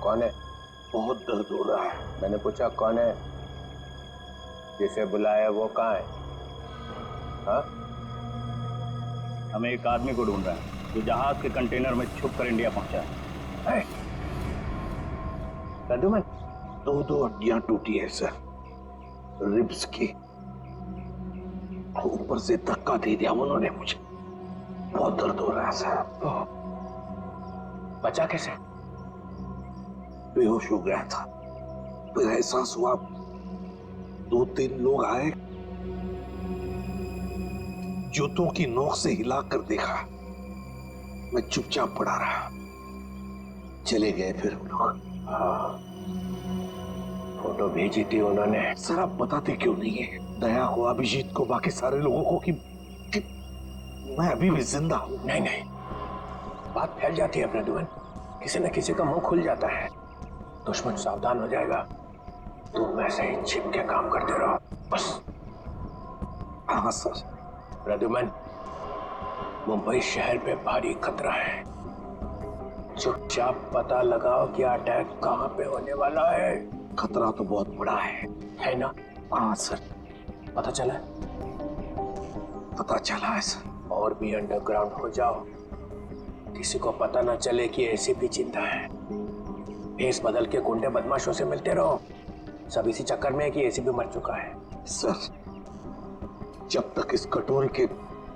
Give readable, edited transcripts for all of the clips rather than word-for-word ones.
कौन है? बहुत दर्द हो रहा है। मैंने पूछा कौन है? जिसे बुलाया वो कहाँ है? हाँ? हमें एक आदमी को ढूंढ रहा है जो जहाज के कंटेनर में छुप कर इंडिया पहुंचा है। प्रद्युमन, दो हड्डियां टूटी है सर, रिब्स की। ऊपर से धक्का दे दिया उन्होंने मुझे, बहुत दर्द हो रहा है सर। बचा कैसे? बेहोश हो गया था, फिर एहसास हुआ, 2-3 लोग आए, जूतों की नोक से हिला कर देखा, मैं चुपचाप पड़ा रहा, चले गए फिर वो लोग। हाँ, फोटो भेजी थी उन्होंने। सर आप बताते क्यों नहीं है दया को, अभिजीत को, बाकी सारे लोगों को कि मैं अभी भी जिंदा हूं? नहीं नहीं, बात फैल जाती है प्रद्युमन, किसी न किसी का मुंह खुल जाता है, दुश्मन सावधान हो जाएगा। तुम ऐसे ही छिप के काम करते रहो बस। हाँ सर। प्रद्युमन, मुंबई शहर पे भारी खतरा है, चुपचाप पता लगाओ कि अटैक कहाँ पे होने वाला है। खतरा तो बहुत बड़ा है ना? हाँ सर। पता चला? पता चला है सर। और भी अंडरग्राउंड हो जाओ, किसी को पता ना चले कि एसीपी जिंदा है। भेस बदल के गुंडे बदमाशों से मिलते रहो, सब इसी चक्कर में है कि एसीपी मर चुका है। सर जब तक इस कटोरे के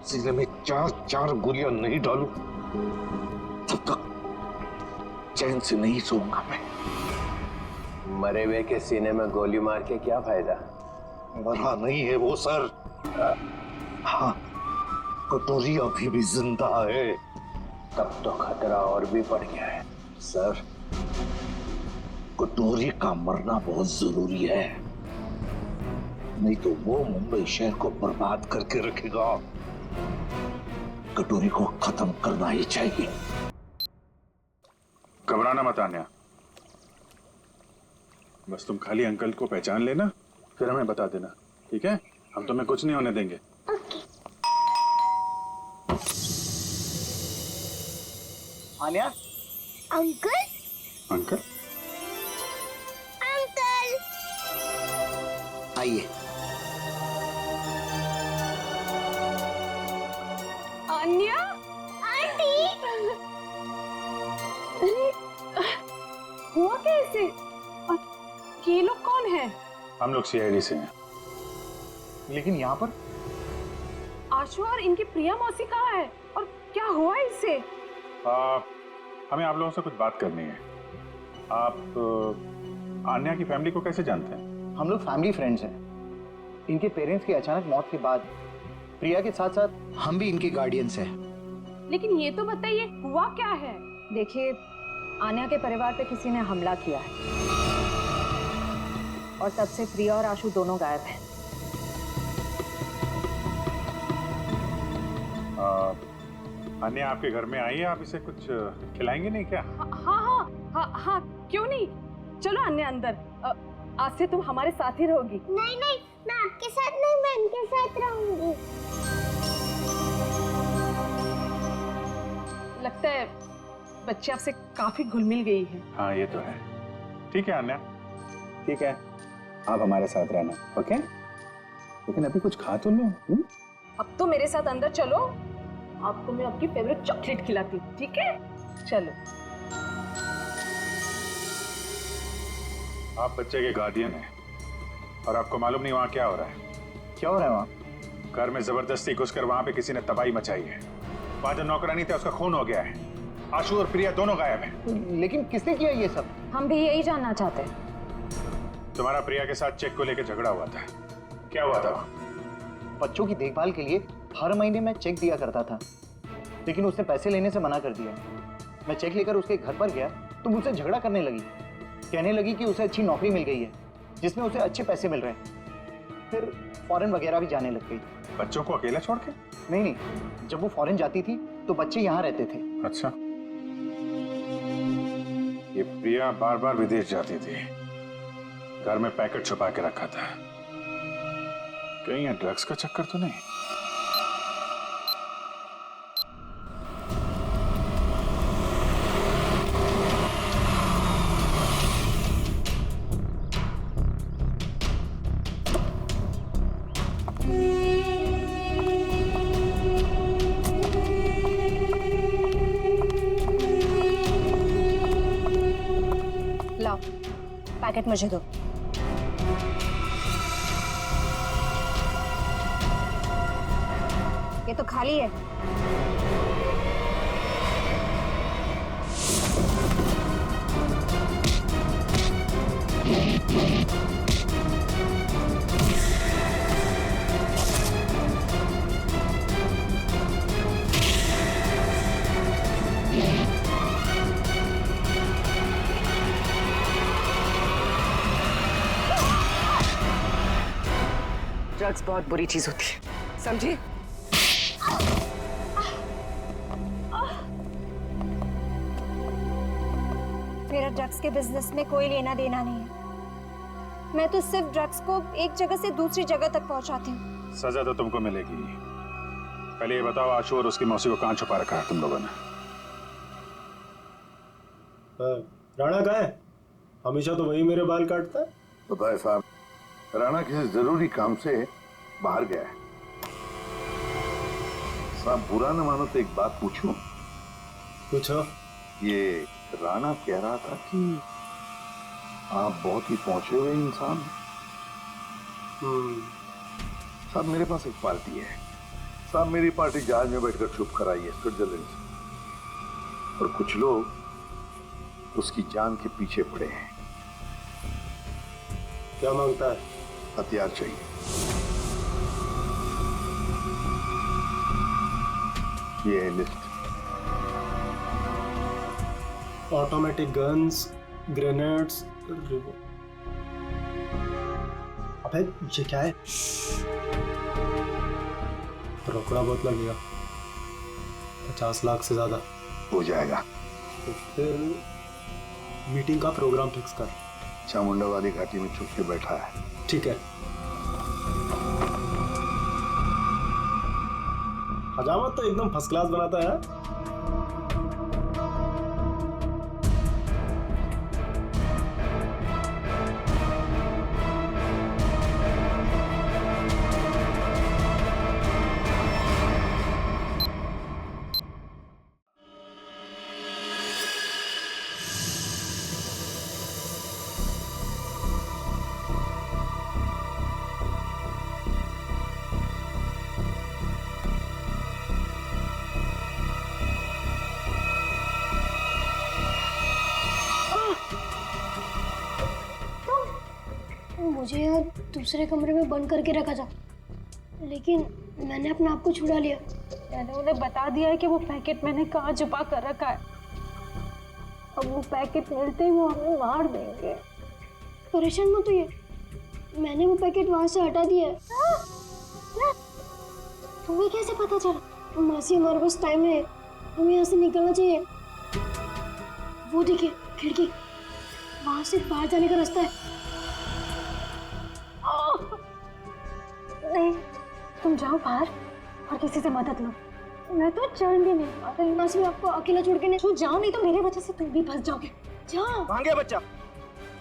सीने में 4 गोलियां नहीं डालूं, तब तक चैन से नहीं सोऊंगा मैं। मरे हुए के सीने में गोली मार के क्या फायदा? मरा नहीं है वो सर। हाँ, कटोरी अभी भी जिंदा है। तब तो खतरा और भी बढ़ गया है। सर कटोरी का मरना बहुत जरूरी है, नहीं तो वो मुंबई शहर को बर्बाद करके रखेगा। कटोरी को खत्म करना ही चाहिए। घबराना मत आन्या, बस तुम खाली अंकल को पहचान लेना, फिर हमें बता देना, ठीक है? हम तुम्हें कुछ नहीं होने देंगे। आन्या? अंकल? अंकल? अंकल! आइए। आन्या? आंटी! अरे हुआ कैसे? ये लोग कौन है? हम लोग सीआईडी से हैं। लेकिन यहाँ पर आशु और इनकी प्रिया मौसी कहाँ है और क्या हुआ इससे? हमें आप लोगों से कुछ बात करनी है। आप आन्या की फैमिली को कैसे जानते हैं? हम लोग फैमिली फ्रेंड्स हैं। इनके पेरेंट्स की अचानक मौत के बाद प्रिया के साथ साथ हम भी इनके गार्डियंस हैं। लेकिन ये तो बताइए हुआ क्या है? देखिए, आन्या के परिवार पे किसी ने हमला किया है और तब से प्रिया और आशु दोनों गायब हैं। आन्या आपके घर में आई है, आप इसे कुछ खिलाएंगे नहीं क्या? हाँ, क्यों नहीं? चलो अन्य अंदर, आज से तुम हमारे साथ ही रहोगी। नहीं नहीं, मैं आपके साथ नहीं, मैं इनके साथ रहूंगी। लगता है बच्चे आपसे काफी घुल मिल गई है। हाँ ये तो है। ठीक है आन्या, ठीक है, आप हमारे साथ रहना, ओके? लेकिन अभी कुछ खा तो लो। अब तो मेरे साथ अंदर चलो, आपको मैं आपकी फेवरेट चॉकलेट खिलाती हूँ, ठीक है? चलो। आप बच्चे के गार्डियन हैं और आपको मालूम नहीं वहाँ क्या हो रहा है। क्या हो रहा है वहाँ? घर में जबरदस्ती घुसकर वहाँ पे किसी ने तबाही मचाई है। वहाँ जो नौकरानी थे उसका खून हो गया है। आशु और प्रिया दोनों गायब हैं। लेकिन किसने किया ये सब? हम भी यही जानना चाहते हैं। तुम्हारा प्रिया के साथ चेक को लेकर झगड़ा हुआ था, क्या हुआ था वहाँ? बच्चों की देखभाल के लिए हर महीने मैं चेक दिया करता था, लेकिन उसने पैसे लेने से मना कर दिया। मैं चेक लेकर उसके घर पर गया तो मुझसे झगड़ा करने लगी, कहने लगी कि उसे अच्छी नौकरी मिल गई है जिसमें उसे अच्छे पैसे मिल रहे हैं। फिर फॉरेन वगैरह भी जाने लग गई। बच्चों को अकेला छोड़ के? नहीं, जब वो फॉरेन जाती थी तो बच्चे यहाँ रहते थे। अच्छा, ये प्रिया बार बार विदेश जाती थी, घर में पैकेट छुपा के रखा था। कहीं ये ड्रग्स का चक्कर तो नहीं? पैकेट मुझे दो। ये तो खाली है। ड्रग्स बहुत बुरी चीज होती है, समझी? मेरा ड्रग्स के बिजनेस में कोई लेना देना नहीं है। मैं तो सिर्फ ड्रग्स को एक जगह से दूसरी जगह तक पहुंचाती हूँ। सजा तो तुमको मिलेगी। पहले ये बताओ आशु और उसकी मौसी को कहाँ छुपा रखा है तुम लोगों ने? राणा कहाँ है? हमेशा तो वही मेरे बाल काटता है। पता है साहब, राणा किसी जरूरी काम से बाहर गया है। साहब बुरा न मानो तो एक बात पूछूं? पूछो। ये राणा कह रहा था कि आप बहुत ही पहुंचे हुए इंसान हैं। साहब मेरे पास एक पार्टी है। साहब मेरी पार्टी जहाज में बैठकर छुप कर आई है स्विट्जरलैंड से, और कुछ लोग उसकी जान के पीछे पड़े हैं। क्या मांगता है? हथियार चाहिए। ये है लिस्ट। ऑटोमेटिक गन्स, ग्रेनेड्स, अबे ये क्या है? रोकड़ा बहुत लगेगा, 50 लाख से ज्यादा हो जाएगा। तो फिर मीटिंग का प्रोग्राम फिक्स कर। चामुंडा वाली घाटी में छुप के बैठा है। ठीक है। हजामत तो एकदम फर्स्ट क्लास बनाता है। मुझे यार दूसरे कमरे में बंद करके रखा था, लेकिन मैंने अपने आप को छुड़ा लिया। मैंने उन्हें बता दिया है कि वो पैकेट मैंने कहाँ छुपा कर रखा है। अब वो पैकेट मिलते ही वो हमें मार देंगे। परेशान मत होइए, मैंने वो पैकेट वहां से हटा दिया है। तुम्हें कैसे पता चला? मासी हमारे पास टाइम है, हमें यहाँ से निकलना चाहिए। वो देखिए खिड़की, वहां से बाहर जाने का रास्ता है। नहीं, तुम जाओ बाहर और किसी से मदद लो। मैं तो चल भी नहीं पा रही। मासी मैं आपको अकेला छोड़ के नहीं। तू जाओ, नहीं तो मेरे वजह से तुम भी फंस जाओगे। जाओ। कहाँ गया बच्चा?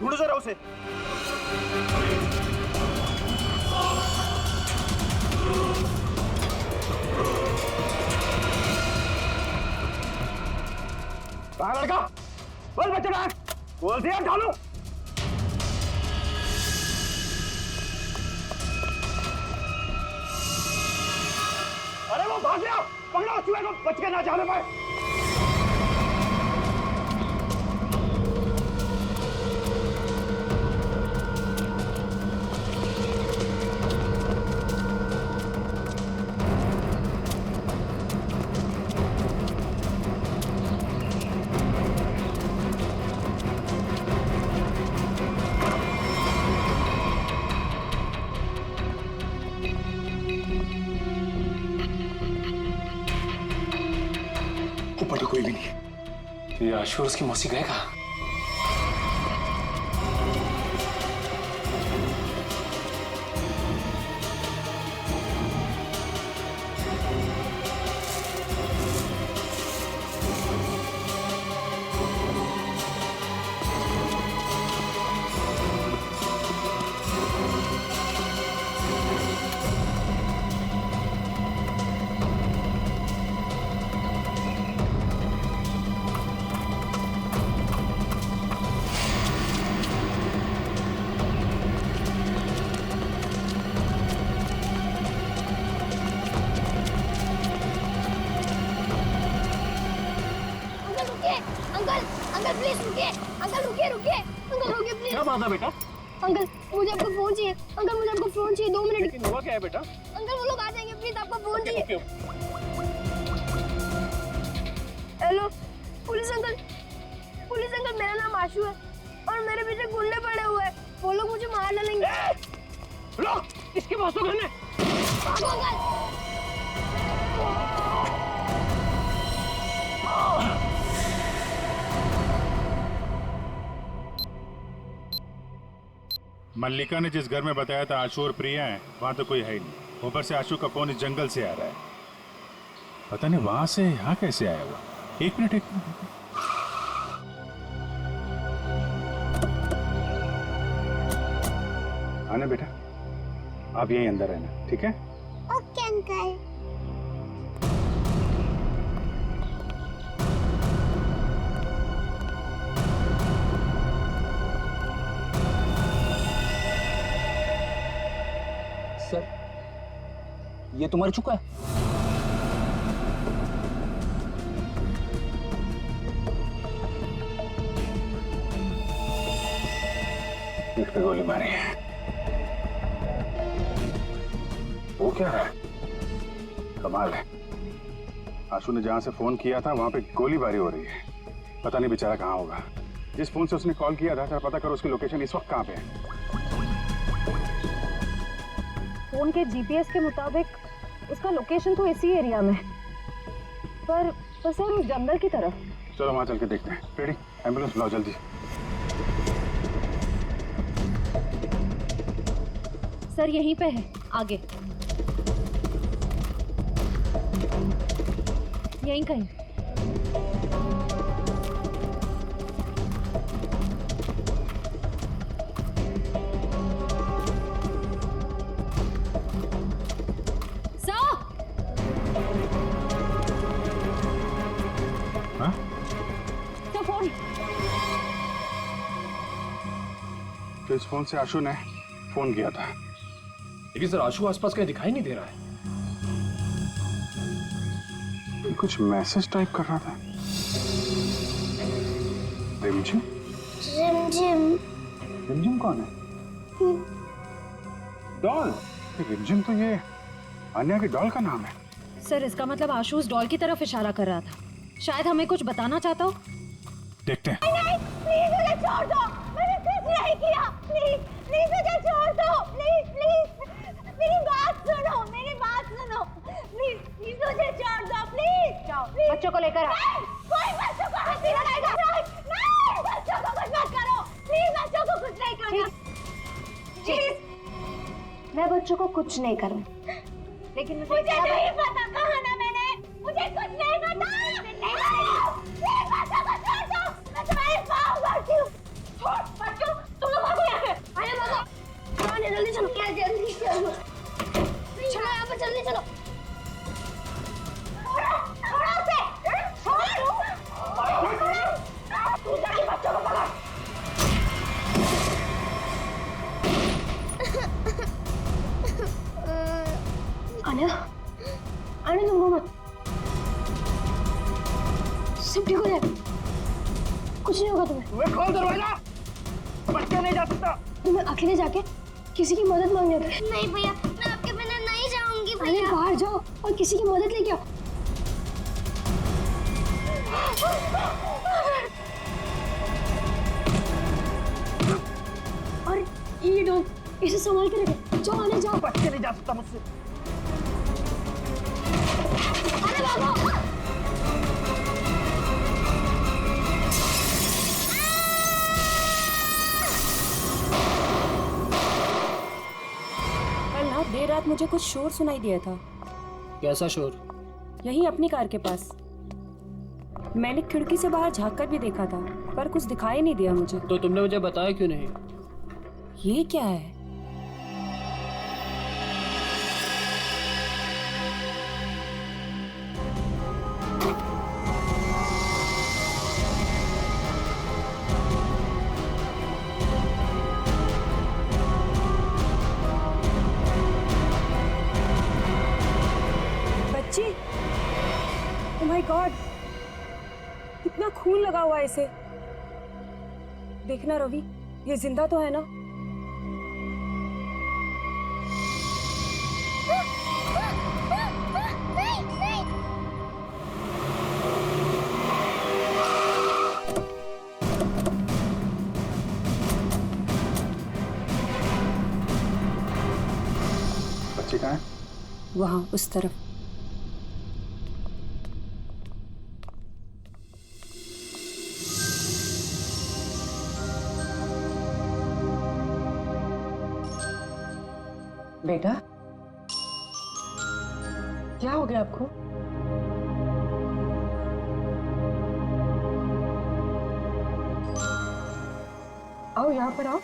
ढूंढो जरा उसे। कहाँ लड़का? बोल बच्चा कहाँ? बोल दिया ढालू। अरे वो भाग गया, पकड़ो चूहे को, बच के ना जाने पाए। ऊपर तो कोई भी नहीं। ये आशु और उसकी मौसी गए कहाँ? अंकल प्लीज रुकिए, अंकल रुकिए रुकिए, अंकल रुकिए प्लीज। क्या बात है बेटा? अंकल मुझे आपका फोन चाहिए, अंकल मुझे आपका फोन चाहिए, 2 मिनट। हुआ क्या है बेटा? अंकल वो लोग आ जाएंगे, प्लीज आपका फोन चाहिए। हेलो पुलिस अंकल मेरा नाम आशु है और मेरे पीछे गुंडे पड़े हुए हैं, वो लोग मुझे मार डालेंगे। इसके पास तो घर में। भागो अंकल। मल्लिका ने जिस घर में बताया था आशु और प्रिया है, वहां तो कोई है ही नहीं। ऊपर से आशु का फोन इस जंगल से आ रहा है। पता नहीं वहां से यहाँ कैसे आया हुआ। एक मिनट। आना बेटा, आप यहीं अंदर रहना, ठीक है? Okay uncle. सर, ये तो मर चुका है। पीठ पे गोली मारी है। वो क्या है? कमाल है। आशु ने जहां से फोन किया था वहां पे गोलीबारी हो रही है। पता नहीं बेचारा कहाँ होगा। जिस फोन से उसने कॉल किया था, पता करो उसकी लोकेशन इस वक्त कहाँ पे है। फोन के जीपीएस के मुताबिक उसका लोकेशन तो इसी एरिया में, पर सर उस जंगल की तरफ। चलो वहां चल के देखते हैं। रेडी, एम्बुलेंस बुलाओ जल्दी। सर यहीं पे है, आगे यहीं कहीं। हाँ? तो फोन तो इस फोन से आशु ने फोन किया था। लेकिन सर आशु आसपास कहीं दिखाई नहीं दे रहा है। ये कुछ मैसेज टाइप कर रहा था। रिमझिम? रिमझिम। रिमझिम कौन है? डॉल। रिमझिम तो ये अन्या की डॉल का नाम है। सर इसका मतलब आशु उस डॉल की तरफ इशारा कर रहा था। शायद हमें कुछ बताना चाहता हो। देखते हैं। नहीं प्लीज मुझे छोड़ दो, मैंने कुछ नहीं किया। प्लीज प्लीज मुझे छोड़ दो, प्लीज प्लीज मेरी बात सुनो, प्लीज प्लीज मुझे छोड़ दो, प्लीज। जाओ बच्चों को लेकर आओ। कोई बच्चों को हाथ नहीं लगाएगा। नहीं बच्चों को कुछ मत करो, प्लीज बच्चों को कुछ नहीं करना। प्लीज मैं बच्चों को कुछ नहीं करूँ, लेकिन मुझे नहीं पता कहा ना मैंने, मुझे कुछ नहीं पता। प्लीज बच्चों को छोड़ दो, मैं तुम्हारे पाँव पड़ती हूँ। छोड़ बच्चों, तुम लोग भागो यहाँ से। आइए भागो, आने जल्दी चलो, जल्दी चलो, चलो यहाँ पर जल्दी चलो। छोड़ो उसे, छोड़ो। तू जाके बच्चों को पकड़। आने तुमको मत, सब ठीक हो जाएगा, कुछ नहीं होगा तुम्हें। खोल दरवाजा, बच्चा नहीं जा सकता। तुम्हें अकेले जाके किसी की मदद मांगने होता है। नहीं भैया, मैं आपके बिना नहीं जाऊंगी अरे भैया। बाहर जाओ और किसी की मदद लेके आओ। और ये डॉल, इसे संभाल के रखे। जाओ आने जाओ। बच्चे नहीं जा सकता मुझसे। अरे भागो। कल ना देर रात मुझे कुछ शोर सुनाई दिया था। कैसा शोर? यहीं अपनी कार के पास। मैंने खिड़की से बाहर झांक कर भी देखा था, पर कुछ दिखाई नहीं दिया मुझे। तो तुमने मुझे बताया क्यों नहीं? ये क्या है? बच्ची, ओह माय गॉड, कितना खून लगा हुआ है इसे। देखना रवि, ये जिंदा तो है ना? बच्चे कहाँ है? वहाँ उस तरफ। बेटा, क्या हो गया आपको? आओ यहाँ पर आओ।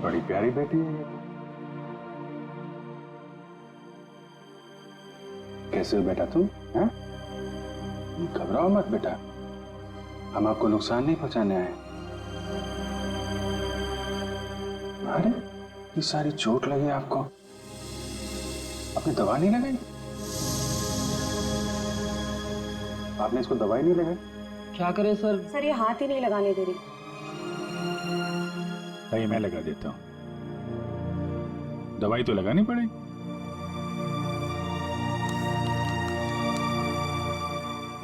बड़ी प्यारी बेटी है ये। कैसे हो बेटा तुम? हैं? घबराओ मत बेटा, हम आपको नुकसान नहीं पहुंचाने आए। अरे ये सारी चोट लगी आपको, आपने दवा नहीं लगाई? आपने इसको दवाई नहीं लगाई? क्या करें सर? सर ये हाथ ही नहीं लगाने दे रही। नहीं, मैं लगा देता हूँ, दवाई तो लगानी पड़ेगी।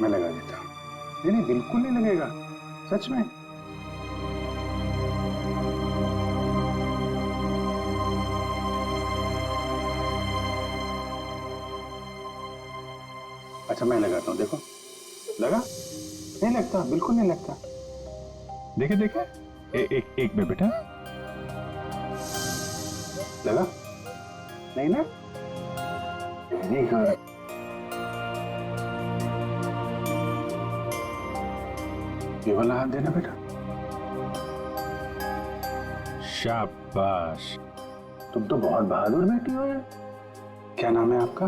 मैं लगा देता हूँ। नहीं नहीं, बिल्कुल नहीं लगेगा, सच में। अच्छा मैं लगाता हूँ, देखो लगा? नहीं लगता, बिल्कुल नहीं लगता। देखे देखे, एक में बेटा लगा? नहीं ना? Very good. ये वाला हाथ देना बेटा। शाबाश, तुम तो बहुत बहादुर बेटी हो यार। क्या नाम है आपका?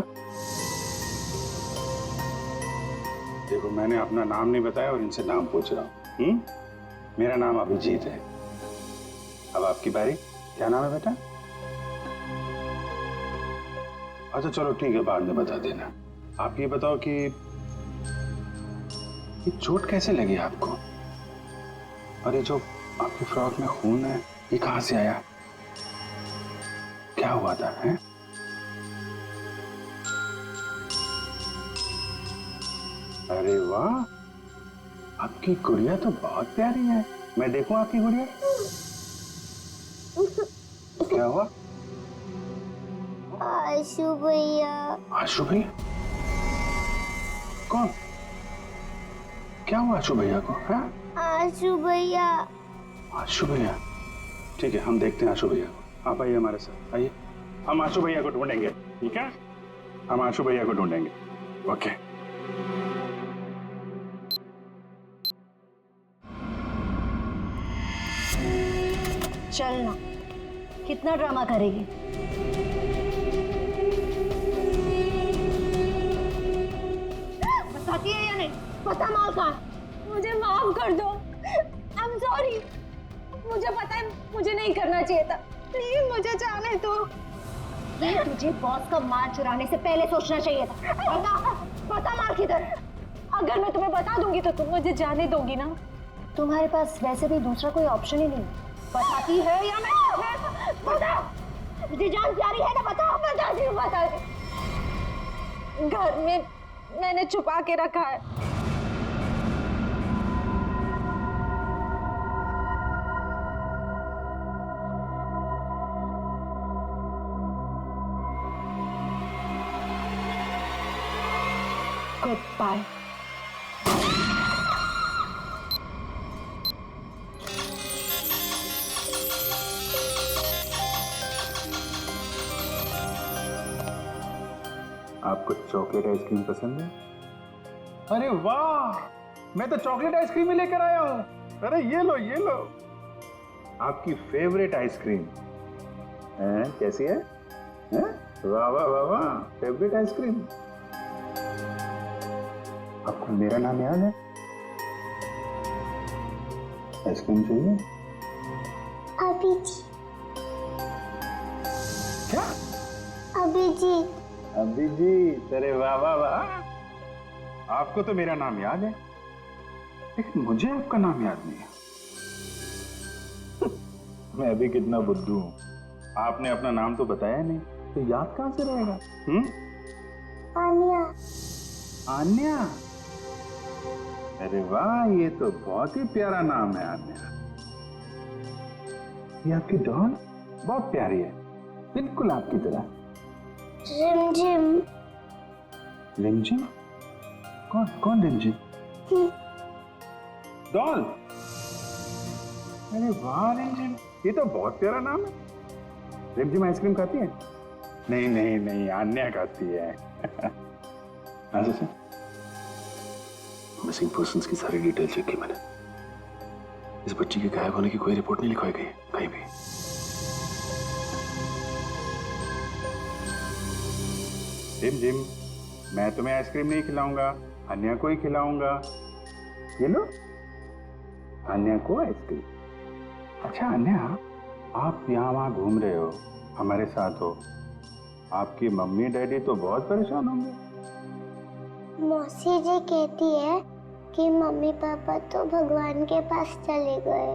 देखो मैंने अपना नाम नहीं बताया और इनसे नाम पूछ रहा हूँ। मेरा नाम अभिजीत है। अब आपकी बारी। क्या नाम है बेटा? अच्छा चलो ठीक है, बाद में बता देना। आप ये बताओ कि ये चोट कैसे लगी आपको? और ये जो आपकी फ्रॉक में खून है, ये कहां से आया? क्या हुआ था? हैं? अरे वाह, आपकी गुड़िया तो बहुत प्यारी है। मैं देखूं आपकी गुड़िया? क्या हुआ? आशु भैया। आशु भैया? कौन? क्या हुआ आशु भैया को? हाँ? आशु भैया। आशु भैया, ठीक है हम देखते हैं आशु भैया को। आप आइए हमारे साथ, आइए। हम आशु भैया को ढूंढेंगे, ठीक है? हम आशु भैया को ढूंढेंगे। ओके। चलना, कितना ड्रामा करेगी? बताती है या नहीं? पता माल कहाँ है? मुझे माफ कर दो। I am sorry. मुझे पता है मुझे नहीं करना चाहिए था। प्लीज मुझे जाने दो। ये तुझे बॉस का माल चुराने से पहले सोचना चाहिए था। पता माल किधर? अगर मैं तुम्हें बता दूंगी तो तुम मुझे जाने दोगी ना? तुम्हारे पास वैसे भी दूसरा कोई ऑप्शन ही नहीं। बताती है या मैं बता? मुझे जान प्यारी है ना? बताओ। बताती हूँ, बताती। घर में मैंने छुपा के रखा है। Good bye. आपको चॉकलेट आइसक्रीम पसंद है? अरे वाह, मैं तो चॉकलेट आइसक्रीम ही लेकर आया हूँ। अरे ये लो ये लो, आपकी फेवरेट आइसक्रीम। कैसी है? वाह वाह वाह वाह, फेवरेट आइसक्रीम। आपको मेरा नाम याद है? आइसक्रीम चाहिए? अभिजीत। क्या? अभिजीत। अभिजीत, अरे वाह वाह वाह। आपको तो मेरा नाम याद है, लेकिन मुझे आपका नाम याद नहीं है। मैं भी कितना बुद्धू हूँ, आपने अपना नाम तो बताया नहीं, तो याद कहाँ से रहेगा? आन्या। आन्या? अरे वाह, ये तो बहुत ही प्यारा नाम है आन्या। ये आपकी डॉल बहुत प्यारी है, बिल्कुल आपकी तरह। रिमझिम। रिमझिम? कौन कौन रिमझिम? डॉल? अरे वाह रिमझिम, ये तो बहुत प्यारा नाम है। रिमझिम आइसक्रीम खाती है? नहीं नहीं नहीं, आन्या खाती है। अच्छा सर, मिसिंग पर्सन्स की सारी डिटेल चेक की मैंने। इस बच्ची के गायब होने की कोई रिपोर्ट नहीं लिखवाई गई कहीं भी। रिमझिम, मैं तुम्हें आइसक्रीम नहीं खिलाऊंगा, अन्या को ही खिलाऊंगा। ये लो, अन्या को आइसक्रीम। अच्छा अन्या, आप यहाँ वहाँ घूम रहे हो, हमारे साथ हो, आपकी मम्मी डैडी तो बहुत परेशान होंगे। मौसी जी कहती है कि मम्मी पापा तो भगवान के पास चले गए।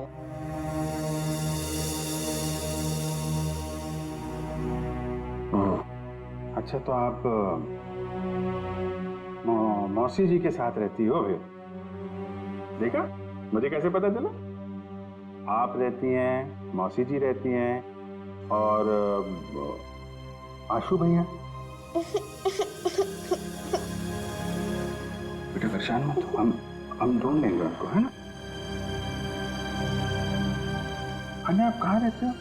अच्छा, तो आप मौसी जी के साथ रहती हो फिर? देखा, मुझे कैसे पता चला? आप रहती हैं, मौसी जी रहती हैं, और आशु भैया। बेटा परेशान मत हो, हम ढूंढ लेंगे उनको, है ना? अन्या, आप कहाँ रहते हो?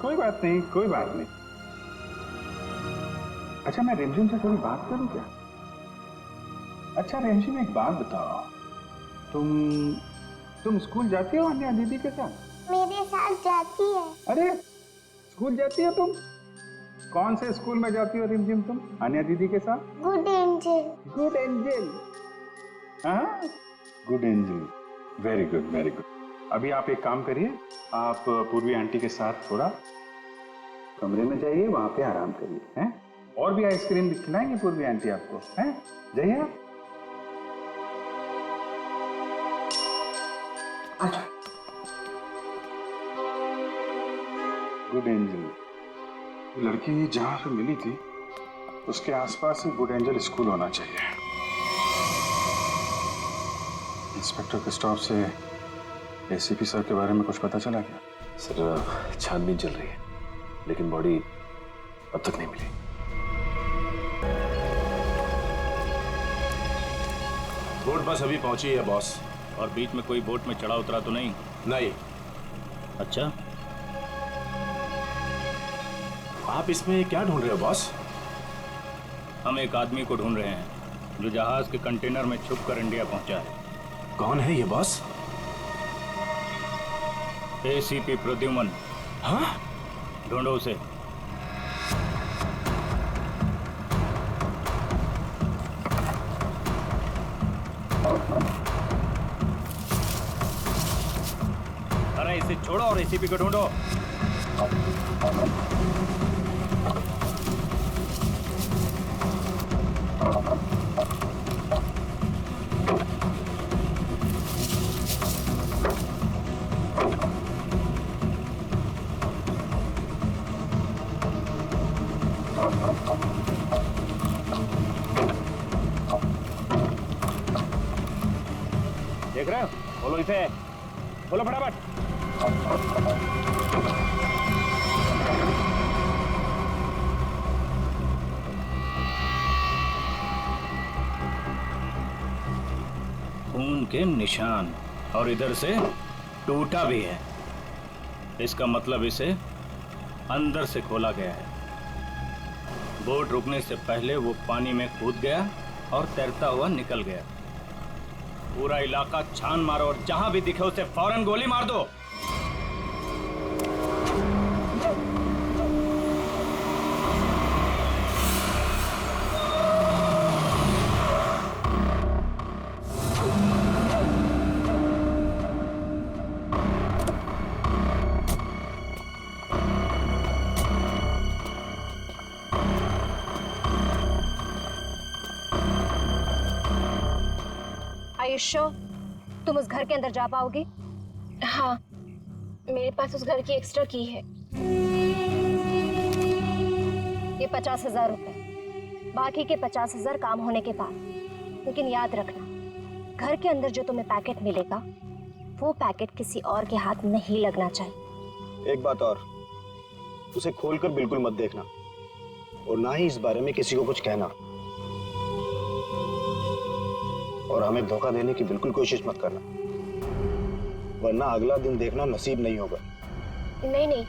कोई बात नहीं, कोई बात नहीं। अच्छा, मैं रिमझिम से थोड़ी बात करूं क्या? अच्छा रिमझिम, एक बात बताओ, तुम स्कूल जाती हो अन्या दीदी के साथ? मेरे साथ जाती है। अरे, स्कूल जाती हो तुम? कौन से स्कूल में जाती हो रिमझिम तुम अन्या दीदी के साथ? Good angel. Good angel? हाँ, good angel, very good very good. अभी आप एक काम करिए, आप पूर्वी आंटी के साथ थोड़ा कमरे में जाइए, वहां पे आराम करिए, हैं? और भी आइसक्रीम खिलाएंगे पूर्वी आंटी आपको, हैं? जाइए आप। अच्छा, गुड एंजल, लड़की जहां पे मिली थी उसके आसपास ही गुड एंजल स्कूल होना चाहिए। इंस्पेक्टर क्रिस्टोफ से एसीपी सर के बारे में कुछ पता चला क्या? सर, छानबीन चल रही है, लेकिन बॉडी अब तक नहीं मिली। बोट बस अभी पहुंची है बॉस, और बीच में कोई बोट में चढ़ा उतरा तो नहीं? नहीं। अच्छा, आप इसमें क्या ढूंढ रहे हो बॉस? हम एक आदमी को ढूंढ रहे हैं जो जहाज के कंटेनर में छुपकर इंडिया पहुंचा है। कौन है ये बॉस? एसीपी प्रद्युमन। हाँ? ढूंढो उसे। अरे इसे छोड़ो और एसीपी को ढूंढो। देख रहे हो? बोलो इसे, बोलो फटाफट। खून के निशान, और इधर से टूटा भी है। इसका मतलब इसे अंदर से खोला गया है। बोट रुकने से पहले वो पानी में कूद गया और तैरता हुआ निकल गया। पूरा इलाका छान मारो और जहां भी दिखे उसे फौरन गोली मार दो। आयुष्यो, तुम उस घर के अंदर जा पाओगी? हाँ, मेरे पास उस घर की एक्स्ट्रा की है। ये 50,000 रुपए, बाकी के 50,000 काम होने के बाद। लेकिन याद रखना, घर के अंदर जो तुम्हें पैकेट मिलेगा वो पैकेट किसी और के हाथ नहीं लगना चाहिए। एक बात और, उसे खोलकर बिल्कुल मत देखना और ना ही इस बारे में किसी को कुछ कहना। और हमें धोखा देने की बिल्कुल कोशिश मत करना, वरना अगला दिन देखना नसीब नहीं होगा। नहीं नहीं,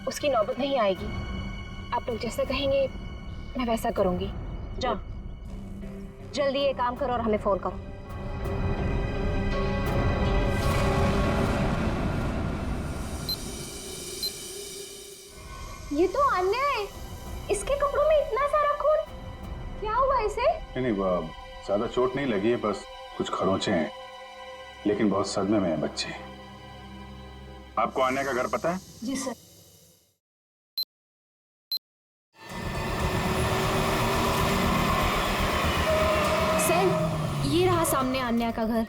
उसकी नौबत नहीं आएगी। आप लोग जैसा कहेंगे मैं वैसा करूंगी। जाओ, जल्दी ये काम करो और हमें फोन करो। ये तो अन्याय है, इसके कपड़ों में इतना सारा खून, क्या हुआ इसे? नहीं, वो ज्यादा चोट नहीं लगी है, बस कुछ खरोंचे हैं, लेकिन बहुत सदमे में है बच्चे। आपको आने का घर पता है? जी सर। सर, ये रहा सामने अन्या का घर।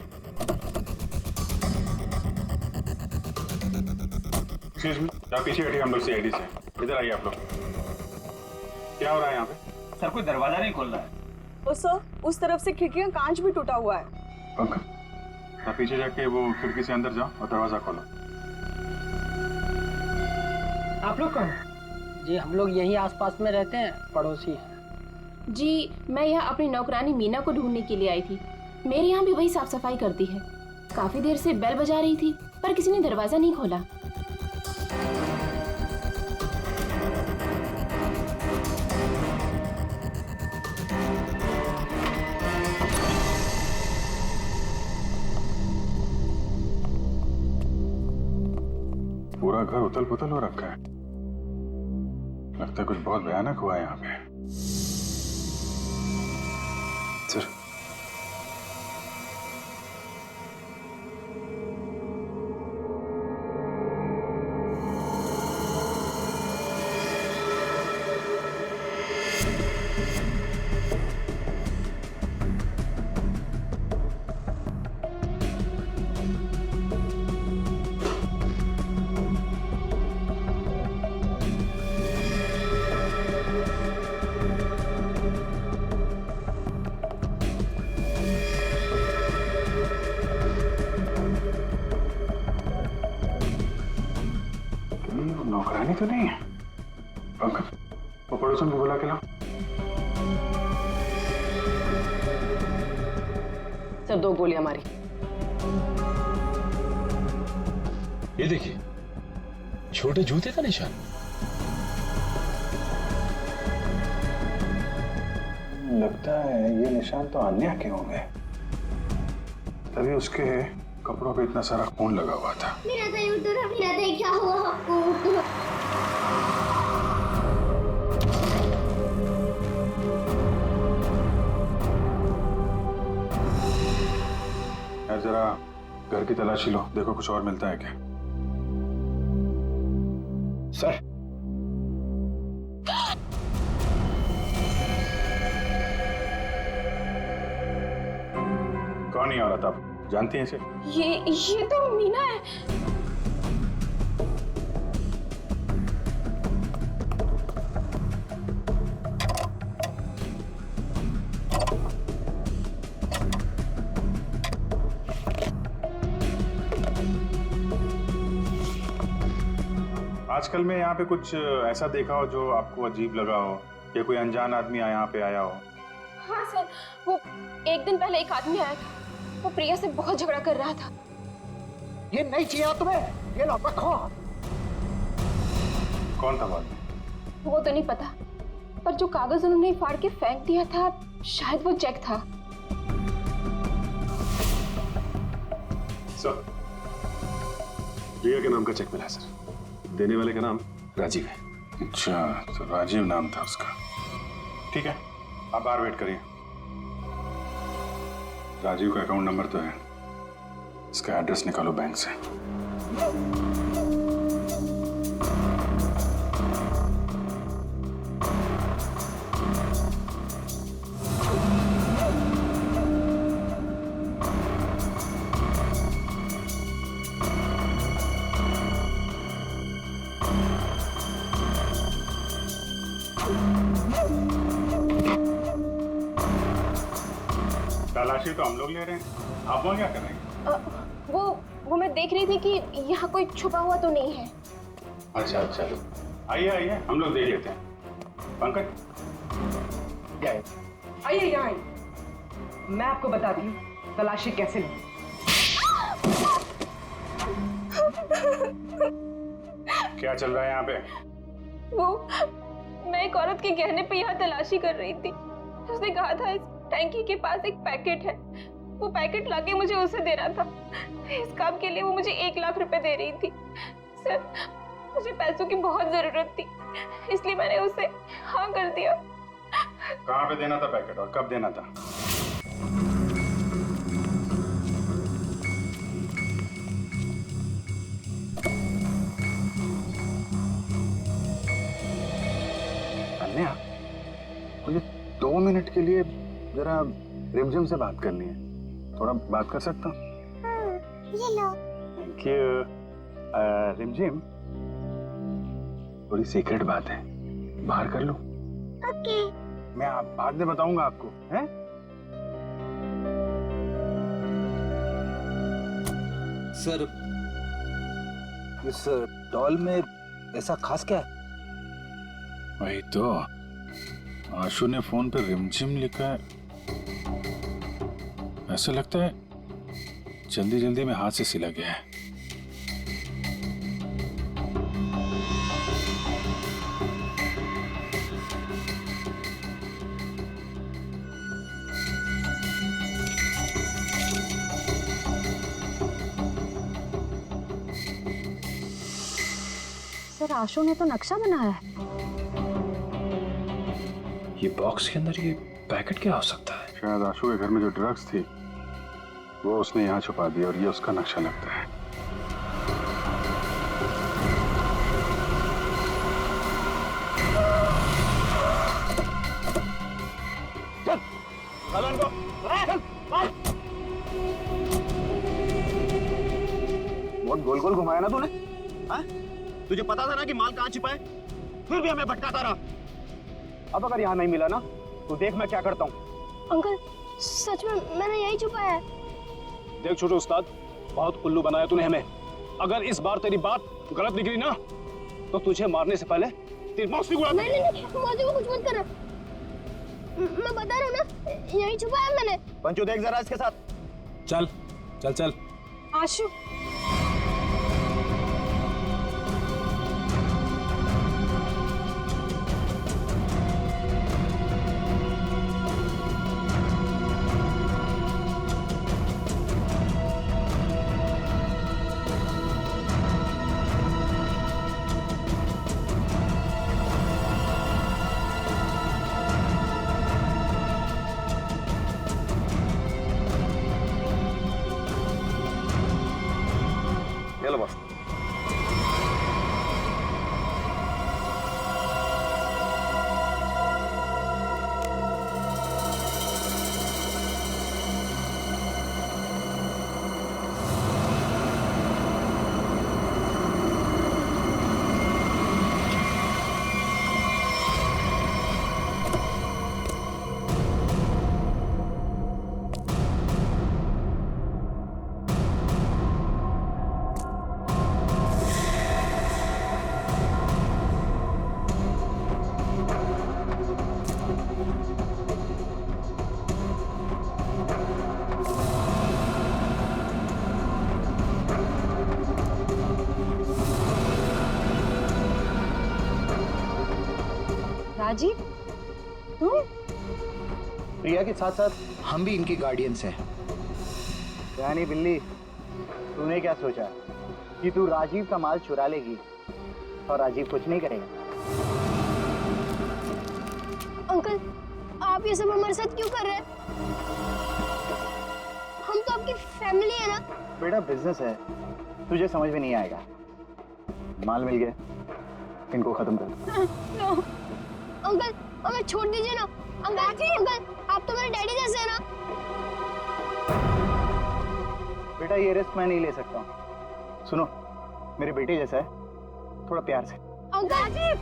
एक्सक्यूज मी, आप पीछे हटिए, हम लोग सीआईडी से। इधर आइए आप लोग। क्या हो रहा है यहाँ पे? सर, कोई दरवाजा नहीं खोल रहा है। तो सर, उस तरफ से खिड़की का कांच भी टूटा हुआ है। पंकज, आप पीछे जाके वो खिड़की से अंदर जाओ और दरवाजा खोलो। आप लोग कहाँ? जी हम लोग यही आसपास में रहते हैं, पड़ोसी हैं। जी मैं यहाँ अपनी नौकरानी मीना को ढूंढने के लिए आई थी। मेरे यहाँ भी वही साफ सफाई करती है। काफी देर से बेल बजा रही थी पर किसी ने दरवाजा नहीं खोला। पूरा घर उथल पुथल हो रखा है, लगता है कुछ बहुत भयानक हुआ है यहाँ पे। सर, नौकरानी तो नहीं है। पंकज, वो पड़ोसन को बुला के लाओ। सर, 2 गोलियां मारी। ये देखिए, छोटे जूते का निशान। लगता है ये निशान तो अन्या के होंगे, तभी उसके कपड़ों पे इतना सारा खून लगा हुआ था। मेरा दही उठो, मेरा दही, क्या हुआ आपको? यार जरा घर की तलाशी लो, देखो कुछ और मिलता है क्या। सर, कौन है औरत, आप जानती हैं इसे? ये तो मीना है। आजकल में यहाँ पे कुछ ऐसा देखा हो जो आपको अजीब लगा हो, या कोई अनजान आदमी यहाँ पे आया हो? हाँ सर, वो एक दिन पहले एक आदमी आया था, वो प्रिया से बहुत झगड़ा कर रहा था। ये नहीं चाहिए तुम्हें, ये लो रखो। कौन था बात? वो तो नहीं पता, पर जो कागज उन्होंने फाड़ के फेंक दिया था, शायद वो चेक था। सर, प्रिया के नाम का चेक मिला है सर। देने वाले का नाम राजीव है। अच्छा, तो राजीव नाम था उसका। ठीक है, आप बाहर वेट करिए। राजीव का अकाउंट नंबर तो है, इसका एड्रेस निकालो बैंक से। तलाशी तो हम लोग ले रहे हैं, आप वहाँ क्या कर रहे हैं? वो मैं देख रही थी कि यहाँ कोई छुपा हुआ तो नहीं है। अच्छा अच्छा, आइए आइए, हम लोग देख लेते हैं। पंकज आइए यहाँ आइए, मैं आपको बताती हूँ तलाशी कैसे ली। क्या चल रहा है यहाँ पे? मैं एक औरत के गहने पे यहाँ तलाशी कर रही थी। उसने कहा था इस टैंकी के पास एक पैकेट है, वो पैकेट लाके मुझे उसे देना था। इस काम के लिए वो मुझे 1 लाख रुपए दे रही थी। सर, मुझे पैसों की बहुत जरूरत थी, इसलिए मैंने उसे हाँ कर दिया। कहाँ पे देना था पैकेट और कब देना था? अन्या, मुझे 2 मिनट के लिए जरा रिमझिम से बात करनी है, थोड़ा बात कर सकता हूँ? ये लो। Thank you. रिमझिम, थोड़ी सीक्रेट बात है, बाहर कर लो। ओके। मैं बाद में बताऊंगा आपको, हैं? सर, इस डॉल में ऐसा खास क्या है? वही तो, आशु ने फोन पे रिमझिम लिखा है। ऐसा लगता है जल्दी जल्दी में हाथ से सिला गया है। सर, आशु ने तो नक्शा बनाया है। ये बॉक्स के अंदर ये पैकेट क्या हो सकता है? शायद आशु के घर में जो ड्रग्स थी वो उसने यहाँ छुपा दिया और ये उसका नक्शा लगता है। बहुत गोल गोल घुमाया ना तूने? हाँ? तुझे पता था ना कि माल कहाँ छिपा है, फिर भी हमें भटकाता रहा। अब अगर यहाँ नहीं मिला ना तो देख मैं क्या करता हूँ। अंकल, सच में मैंने यही छुपाया है। देख छोटे उस्ताद, बहुत उल्लू बनाया तूने हमें। अगर इस बार तेरी बात गलत निकली ना तो तुझे मारने से पहले तेरी मौत भी उड़ा दूंगा। नहीं, मौसी को कुछ मत करना। मैं बता रहा हूँ ना, यही छुपाया मैंने। पंचू, देख जरा इसके साथ। चल चल चल। आशु, लो बस। राजीव, तुम? प्रिया के साथ साथ हम भी इनके गार्डियंस हैं। रानी बिल्ली, तूने क्या सोचा कि तू राजीव का माल चुरा लेगी और राजीव कुछ नहीं करेगा? अंकल, आप ये सब हमारे साथ क्यों कर रहे हैं? हम तो आपकी फैमिली है ना। बेटा, बिजनेस है, तुझे समझ में नहीं आएगा। माल मिल गया, इनको खत्म कर। नो अंकल, हमें छोड़ दीजिए ना। अंकल, आप तो मेरे डैडी जैसे हैं ना। बेटा, ये रिस्क मैं नहीं ले सकता। सुनो, मेरे बेटे जैसा है, थोड़ा प्यार से। अंकल, राजीव,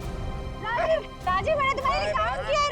मैंने तुम्हारे लिए काम किया है।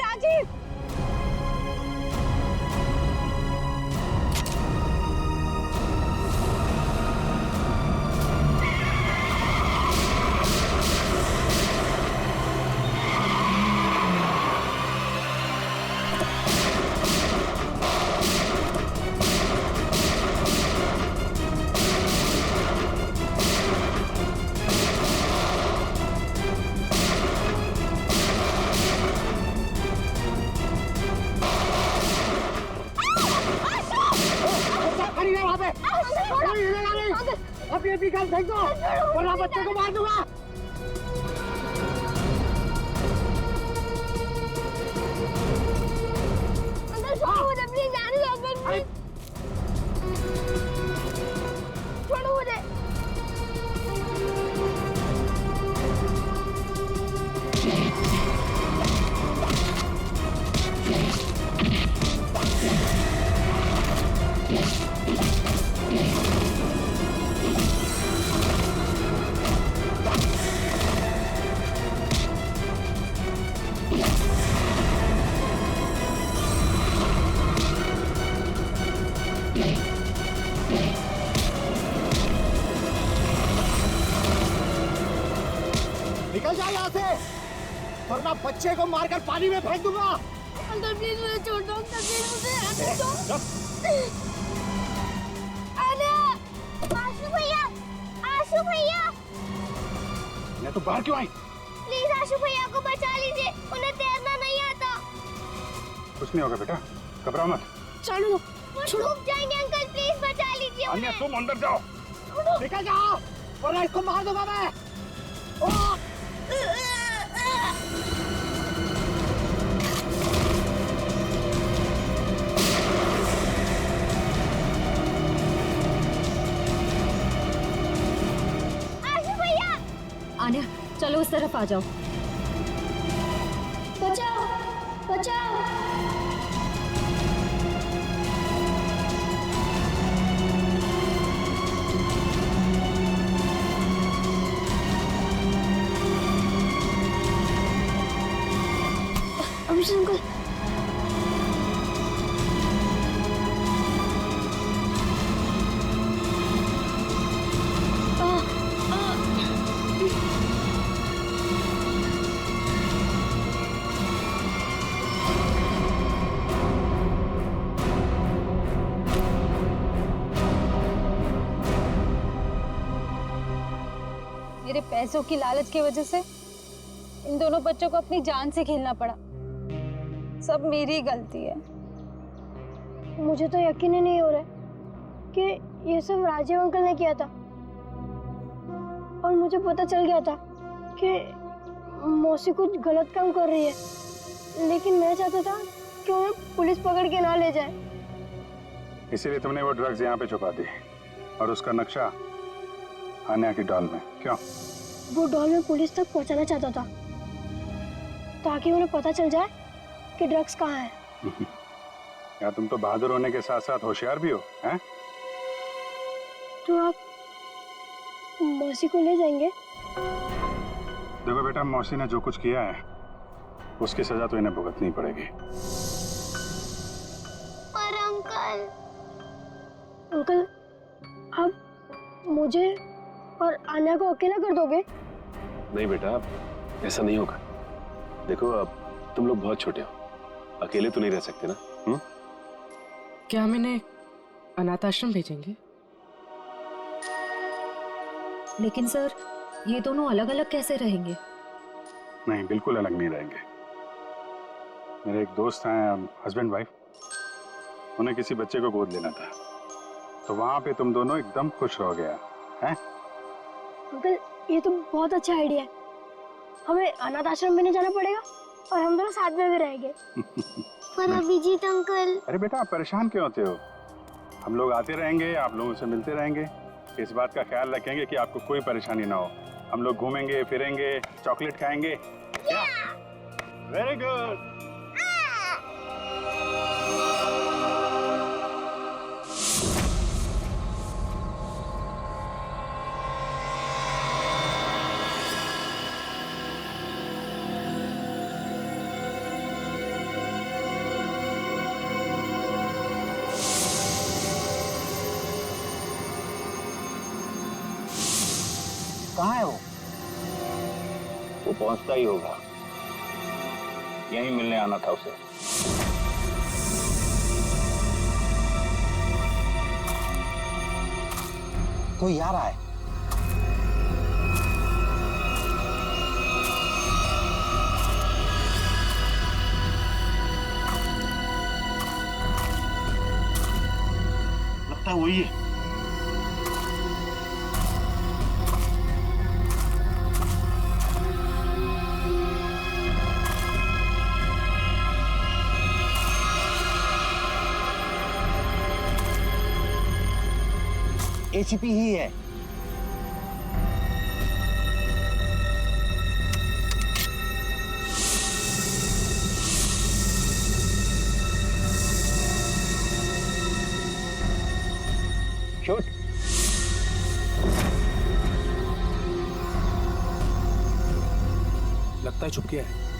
अपनी अपनी गन फेंक दो वरना बच्चे को मार दूंगा। अंकल छोड़ो मुझे प्लीज, जाने दो अंकल प्लीज, छोड़ो मुझे। निकल जा यहाँ से वरना बच्चे को मारकर पानी में फेंक दूंगा। अंकल प्लीज मुझे छोड़ दो, अंकल प्लीज मुझे आने दो। अरे आशु भैया, आशु भैया, मैं तो बाहर क्यों आई? प्लीज आशु भैया को बचा लीजिए, उन्हें तैरना नहीं आता। कुछ नहीं होगा बेटा, घबराओ मत। चलो वो डूब जाएंगे अंकल, प्लीज बचा लीजिए अन्य तुम अंदर जाओ। निकल जाओ वरना इसको मार दूंगा मैं। आन्या चलो उस तरफ आ जाओ। बचाओ बचाओ। अभिषेक अंकल, मेरे पैसों की लालच की वजह से इन दोनों बच्चों को अपनी जान से खेलना पड़ा। सब मेरी गलती है। मुझे तो यकीन ही नहीं हो रहा कि ये सब राजीव अंकल ने किया था, और मुझे पता चल गया था कि मौसी कुछ गलत काम कर रही है, लेकिन मैं चाहता था कि उन्हें पुलिस पकड़ के ना ले जाए। इसीलिए तुमने वो ड्रग्स यहाँ पे छुपा दी और उसका नक्शा आन्या की डॉल में। क्यों? वो डॉल में पुलिस तक पहुंचाना चाहता था ताकि उन्हें पता चल जाए कि ड्रग्स कहाँ है। यार तुम तो बहादुर होने के साथ साथ होशियार भी हो, हैं? तो आप मौसी को ले जाएंगे? देखो बेटा, मौसी ने जो कुछ किया है उसकी सजा तो इन्हें भुगतनी पड़ेगी। पर अंकल आप मुझे और आन्या को अकेला कर दोगे? नहीं बेटा, ऐसा नहीं होगा। देखो अब तुम लोग बहुत छोटे हो, अकेले तो नहीं रह सकते ना। क्या हम इन्हें अनाथ आश्रम भेजेंगे? लेकिन सर ये दोनों अलग अलग कैसे रहेंगे? नहीं, बिल्कुल अलग नहीं रहेंगे। मेरे एक दोस्त हैं, हस्बैंड वाइफ, उन्हें किसी बच्चे को गोद लेना था, तो वहां पे तुम दोनों एकदम खुश रहोगे हैं? अंकल ये तो बहुत अच्छा आइडिया है, हमें अनाथ आश्रम में नहीं जाना पड़ेगा और हम दोनों साथ में भी रहेंगे। पर अभिजीत अंकल। अरे बेटा, आप परेशान क्यों होते हो? हम लोग आते रहेंगे, आप लोगों से मिलते रहेंगे, इस बात का ख्याल रखेंगे कि आपको कोई परेशानी ना हो। हम लोग घूमेंगे फिरेंगे, चॉकलेट खाएंगे। Very good. कहाँ है वो? वो पहुंचता ही होगा, यहीं मिलने आना था उसे। तो यार आए। लगता है वही है। एसीपी ही है। शूट। लगता है छुप गया है।